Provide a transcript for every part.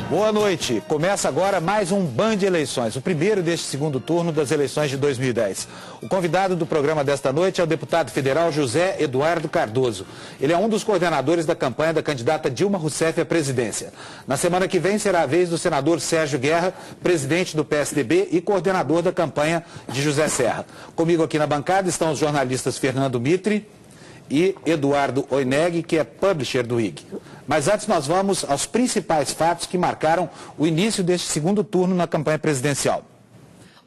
Boa noite. Começa agora mais um Band Eleições, o primeiro deste segundo turno das eleições de 2010. O convidado do programa desta noite é o deputado federal José Eduardo Cardoso. Ele é um dos coordenadores da campanha da candidata Dilma Rousseff à presidência. Na semana que vem será a vez do senador Sérgio Guerra, presidente do PSDB e coordenador da campanha de José Serra. Comigo aqui na bancada estão os jornalistas Fernando Mitre e Eduardo Oineg, que é publisher do IG. Mas antes nós vamos aos principais fatos que marcaram o início deste segundo turno na campanha presidencial.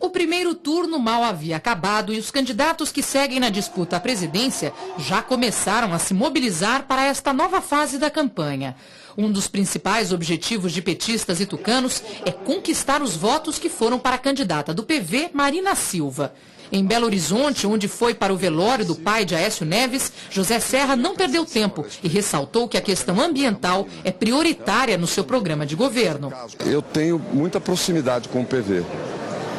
O primeiro turno mal havia acabado e os candidatos que seguem na disputa à presidência já começaram a se mobilizar para esta nova fase da campanha. Um dos principais objetivos de petistas e tucanos é conquistar os votos que foram para a candidata do PV, Marina Silva. Em Belo Horizonte, onde foi para o velório do pai de Aécio Neves, José Serra não perdeu tempo e ressaltou que a questão ambiental é prioritária no seu programa de governo. Eu tenho muita proximidade com o PV,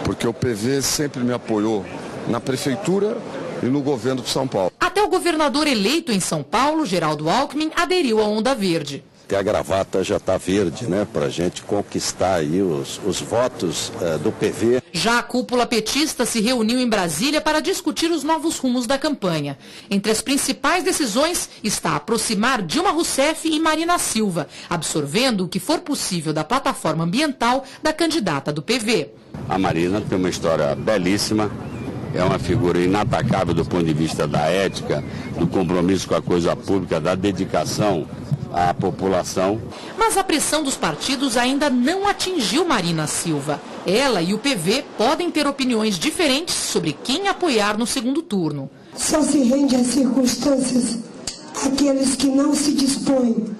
porque o PV sempre me apoiou na prefeitura e no governo de São Paulo. Até o governador eleito em São Paulo, Geraldo Alckmin, aderiu à onda verde. Que a gravata já está verde, né, para a gente conquistar aí os votos do PV. Já a cúpula petista se reuniu em Brasília para discutir os novos rumos da campanha. Entre as principais decisões está aproximar Dilma Rousseff e Marina Silva, absorvendo o que for possível da plataforma ambiental da candidata do PV. A Marina tem uma história belíssima. É uma figura inatacável do ponto de vista da ética, do compromisso com a coisa pública, da dedicação à população. Mas a pressão dos partidos ainda não atingiu Marina Silva. Ela e o PV podem ter opiniões diferentes sobre quem apoiar no segundo turno. Só se rende às circunstâncias aqueles que não se dispõem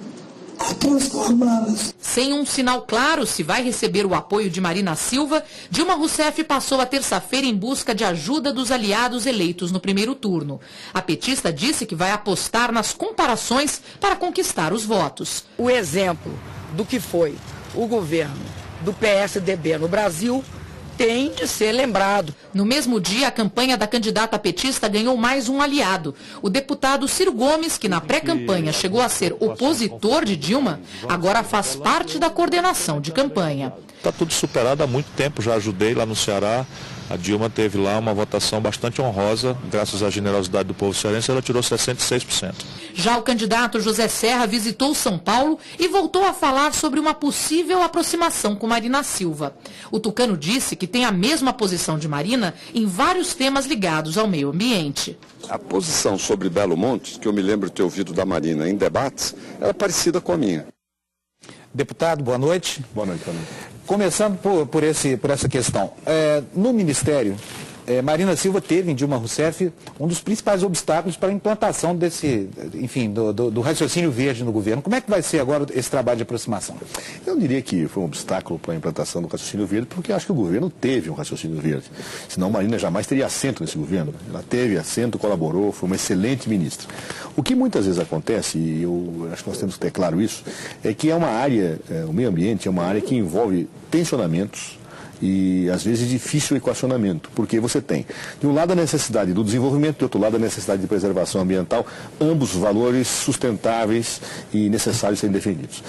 a transformá-las. Sem um sinal claro se vai receber o apoio de Marina Silva, Dilma Rousseff passou a terça-feira em busca de ajuda dos aliados eleitos no primeiro turno. A petista disse que vai apostar nas comparações para conquistar os votos. O exemplo do que foi o governo do PSDB no Brasil tem de ser lembrado. No mesmo dia, a campanha da candidata petista ganhou mais um aliado. O deputado Ciro Gomes, que na pré-campanha chegou a ser opositor de Dilma, agora faz parte da coordenação de campanha. Está tudo superado há muito tempo, já ajudei lá no Ceará. A Dilma teve lá uma votação bastante honrosa, graças à generosidade do povo cearense, ela tirou 66%. Já o candidato José Serra visitou São Paulo e voltou a falar sobre uma possível aproximação com Marina Silva. O tucano disse que tem a mesma posição de Marina em vários temas ligados ao meio ambiente. A posição sobre Belo Monte, que eu me lembro de ter ouvido da Marina em debates, era parecida com a minha. Deputado, boa noite. Boa noite. Começando por essa questão, no Ministério, Marina Silva teve em Dilma Rousseff um dos principais obstáculos para a implantação do raciocínio verde no governo. Como é que vai ser agora esse trabalho de aproximação? Eu diria que foi um obstáculo para a implantação do raciocínio verde, porque acho que o governo teve um raciocínio verde. Senão Marina jamais teria assento nesse governo. Ela teve assento, colaborou, foi uma excelente ministra. O que muitas vezes acontece, e eu acho que nós temos que ter claro isso, é que é uma área, o meio ambiente é uma área que envolve tensionamentos e, às vezes, difícil equacionamento, porque você tem, de um lado, a necessidade do desenvolvimento, de outro lado, a necessidade de preservação ambiental, ambos valores sustentáveis e necessários serem defendidos.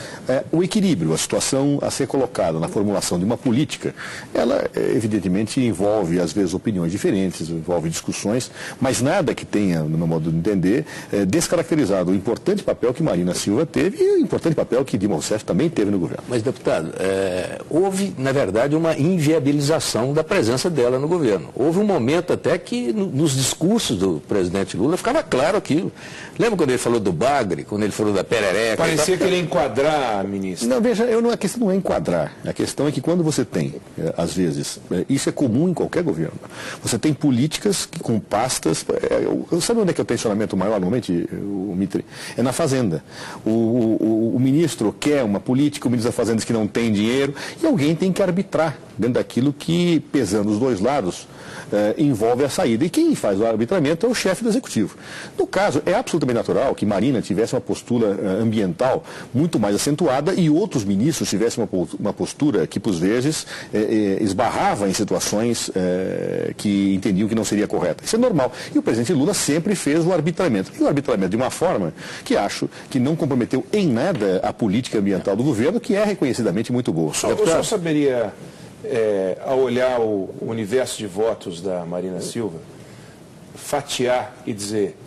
O equilíbrio, a situação a ser colocada na formulação de uma política, ela, evidentemente, envolve, às vezes, opiniões diferentes, envolve discussões, mas nada que tenha, no meu modo de entender, descaracterizado o importante papel que Marina Silva teve e o importante papel que Dilma Rousseff também teve no governo. Mas, deputado, houve, na verdade, uma inviabilização da presença dela no governo. Houve um momento até que nos discursos do presidente Lula ficava claro aquilo. Lembra quando ele falou do bagre, quando ele falou da perereca? Parecia que ele ia enquadrar, ministro. Não, veja, a questão não é enquadrar. A questão é que quando você tem, às vezes, isso é comum em qualquer governo, você tem políticas com pastas. Sabe onde é que é o tensionamento maior, normalmente, o Mitre? É na Fazenda. O ministro quer uma política, o ministro da Fazenda diz que não tem dinheiro, e alguém tem que arbitrar dentro daquilo que, pesando os dois lados, envolve a saída. E quem faz o arbitramento é o chefe do executivo. No caso, é absolutamente natural que Marina tivesse uma postura ambiental muito mais acentuada e outros ministros tivessem uma postura que, por vezes, esbarrava em situações que entendiam que não seria correta. Isso é normal. E o presidente Lula sempre fez o arbitramento. E o arbitramento de uma forma que acho que não comprometeu em nada a política ambiental do governo, que é reconhecidamente muito boa. O senhor saberia, ao olhar o universo de votos da Marina Silva, fatiar e dizer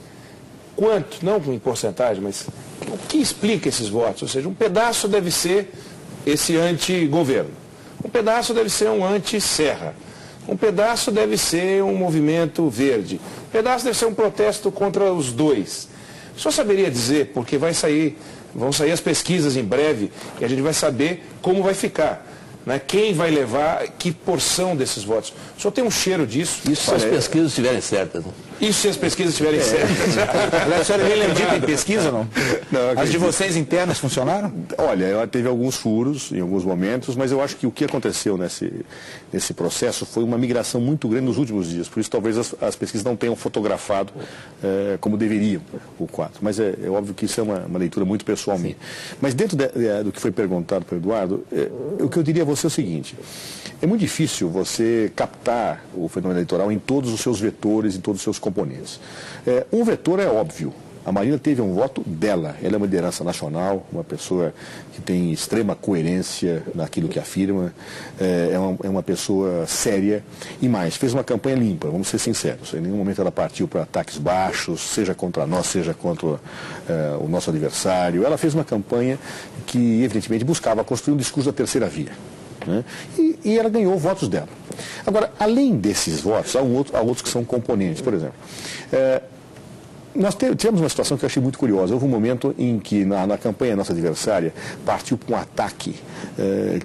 quanto, não em porcentagem, mas o que explica esses votos? Ou seja, um pedaço deve ser esse anti-governo, um pedaço deve ser um anti-serra, um pedaço deve ser um movimento verde, um pedaço deve ser um protesto contra os dois. O senhor saberia dizer, porque vão sair as pesquisas em breve e a gente vai saber como vai ficar. Né? Quem vai levar que porção desses votos? O senhor tem um cheiro disso? Isso se as pesquisas estiverem certas. Né? Isso se as pesquisas estiverem certas. A senhora acredita em pesquisa ou não? Não, as de vocês internas funcionaram? Olha, teve alguns furos em alguns momentos, mas eu acho que o que aconteceu nesse processo foi uma migração muito grande nos últimos dias. Por isso talvez as pesquisas não tenham fotografado como deveriam o quadro. Mas é óbvio que isso é uma leitura muito pessoal minha. Mas dentro do que foi perguntado para o Eduardo, o que eu diria a você é o seguinte: é muito difícil você captar o fenômeno eleitoral em todos os seus vetores, em todos os seus componentes. Um vetor é óbvio. A Marina teve um voto dela. Ela é uma liderança nacional, uma pessoa que tem extrema coerência naquilo que afirma, é uma pessoa séria e mais, fez uma campanha limpa, vamos ser sinceros. Em nenhum momento ela partiu para ataques baixos, seja contra nós, seja contra o nosso adversário. Ela fez uma campanha que, evidentemente, buscava construir um discurso da terceira via. Né? E ela ganhou votos dela. Agora, além desses votos, há outros que são componentes. Por exemplo, nós tivemos uma situação que eu achei muito curiosa. Houve um momento em que, na campanha nossa adversária, partiu para um ataque,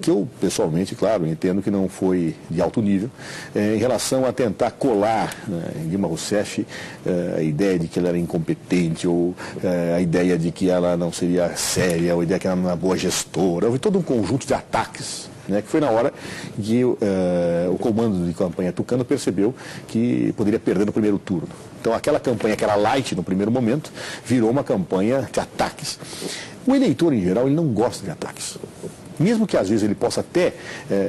que eu, pessoalmente, claro, entendo que não foi de alto nível, em relação a tentar colar em Dilma Rousseff a ideia de que ela era incompetente, ou a ideia de que ela não seria séria, ou a ideia de que ela não era boa gestora. Houve todo um conjunto de ataques, que foi na hora que o comando de campanha tucano percebeu que poderia perder no primeiro turno. Então aquela campanha que era light no primeiro momento virou uma campanha de ataques. O eleitor, em geral, ele não gosta de ataques. Mesmo que às vezes ele possa até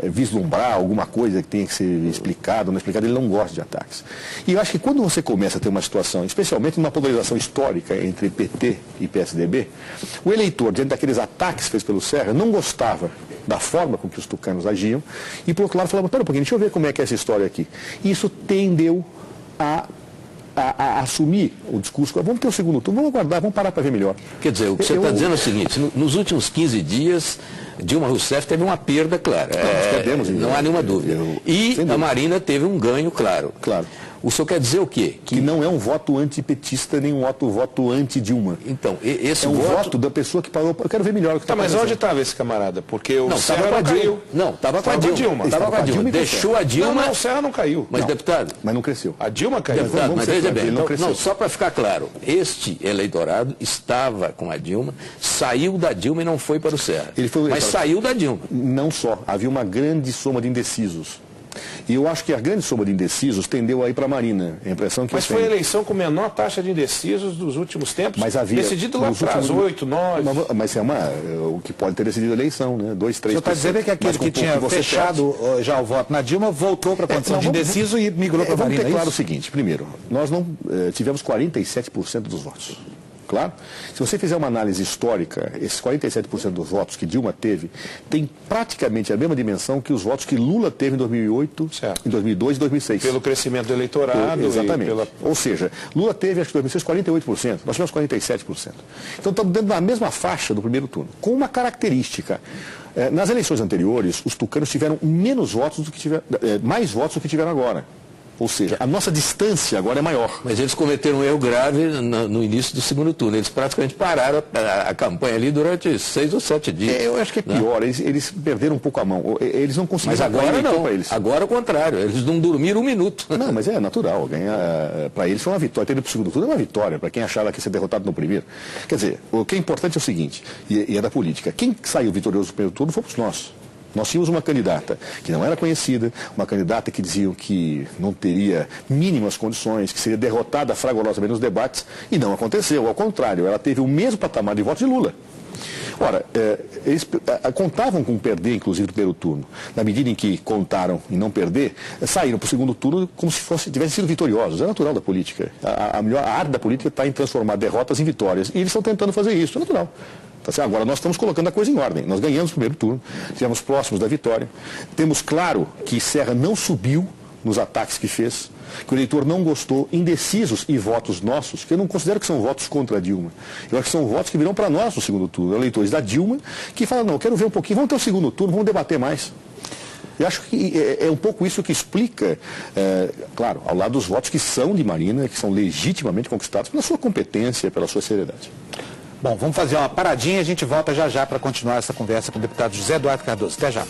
vislumbrar alguma coisa que tenha que ser explicada ou não explicada, ele não gosta de ataques. E eu acho que quando você começa a ter uma situação, especialmente numa polarização histórica entre PT e PSDB, o eleitor, diante daqueles ataques feitos pelo Serra, não gostava da forma com que os tucanos agiam e, por outro lado, falava, pera um pouquinho, deixa eu ver como é que é essa história aqui. E isso tendeu a assumir o discurso, vamos ter o segundo turno, vamos aguardar, vamos parar para ver melhor. Quer dizer, o que você está dizendo é o seguinte: nos últimos 15 dias, Dilma Rousseff teve uma perda clara. Nós perdemos, não há nenhuma dúvida. E a Marina teve um ganho claro. Claro. O senhor quer dizer o quê? Que não é um voto antipetista, nem um voto anti-Dilma. Então, esse é um voto da pessoa que parou. Eu quero ver melhor o que está acontecendo. Mas onde estava esse camarada? Porque o Serra não caiu. Não, estava com a Dilma. Estava com a Dilma. Deixou a Dilma. Não, o Serra não caiu. Mas, deputado. Mas não cresceu. A Dilma caiu. Deputado, mas veja bem. Não, só para ficar claro. Este eleitorado estava com a Dilma, saiu da Dilma e não foi para o Serra. Mas saiu da Dilma. Não só. Havia uma grande soma de indecisos. E eu acho que a grande soma de indecisos tendeu a ir para a Marina. A impressão que mas foi a eleição com menor taxa de indecisos dos últimos tempos. Mas havia, decidido lá atrás, 8, 9. Mas é o que pode ter decidido a eleição, né? 2, 3%. O senhor está dizendo que aquele que tinha fechado já o voto na Dilma voltou para a condição de indeciso e migrou para a Marina. Vamos ter claro o seguinte: primeiro, nós não tivemos 47% dos votos. Claro. Se você fizer uma análise histórica, esses 47% dos votos que Dilma teve tem praticamente a mesma dimensão que os votos que Lula teve em 2008, em 2002 e 2006. Pelo crescimento do eleitorado. Exatamente. Ou seja, Lula teve, acho que em 2006, 48%. Nós tivemos 47%. Então estamos dentro da mesma faixa do primeiro turno. Com uma característica. Nas eleições anteriores, os tucanos tiveram menos votos do que tiveram, mais votos do que tiveram agora. Ou seja, a nossa distância agora é maior. Mas eles cometeram um erro grave no início do segundo turno. Eles praticamente pararam a campanha ali durante 6 ou 7 dias. Eu acho que é pior. Eles perderam um pouco a mão. Eles não conseguiram. Mas agora não. Para eles. Agora é o contrário. Eles não dormiram um minuto. Não, mas é natural. Ganhar para eles foi uma vitória. Ter ido para o segundo turno é uma vitória. Para quem achava que ia ser derrotado no primeiro. Quer dizer, o que é importante é o seguinte, e é da política. Quem saiu vitorioso no primeiro turno fomos nós. Nós tínhamos uma candidata que não era conhecida, uma candidata que diziam que não teria mínimas condições, que seria derrotada fragorosamente nos debates, e não aconteceu. Ao contrário, ela teve o mesmo patamar de votos de Lula. Ora, eles contavam com perder, inclusive, do primeiro turno. Na medida em que contaram em não perder, saíram para o segundo turno como se tivessem sido vitoriosos. É natural da política. A arte da política está em transformar derrotas em vitórias. E eles estão tentando fazer isso. É natural. Agora, nós estamos colocando a coisa em ordem. Nós ganhamos o primeiro turno, estivemos próximos da vitória. Temos claro que Serra não subiu nos ataques que fez, que o eleitor não gostou, indecisos e votos nossos, que eu não considero que são votos contra a Dilma. Eu acho que são votos que virão para nós no segundo turno. Eleitores da Dilma que falam, não, eu quero ver um pouquinho, vamos ter o segundo turno, vamos debater mais. Eu acho que é um pouco isso que explica, claro, ao lado dos votos que são de Marina, que são legitimamente conquistados pela sua competência, pela sua seriedade. Bom, vamos fazer uma paradinha e a gente volta já já para continuar essa conversa com o deputado José Eduardo Cardoso. Até já.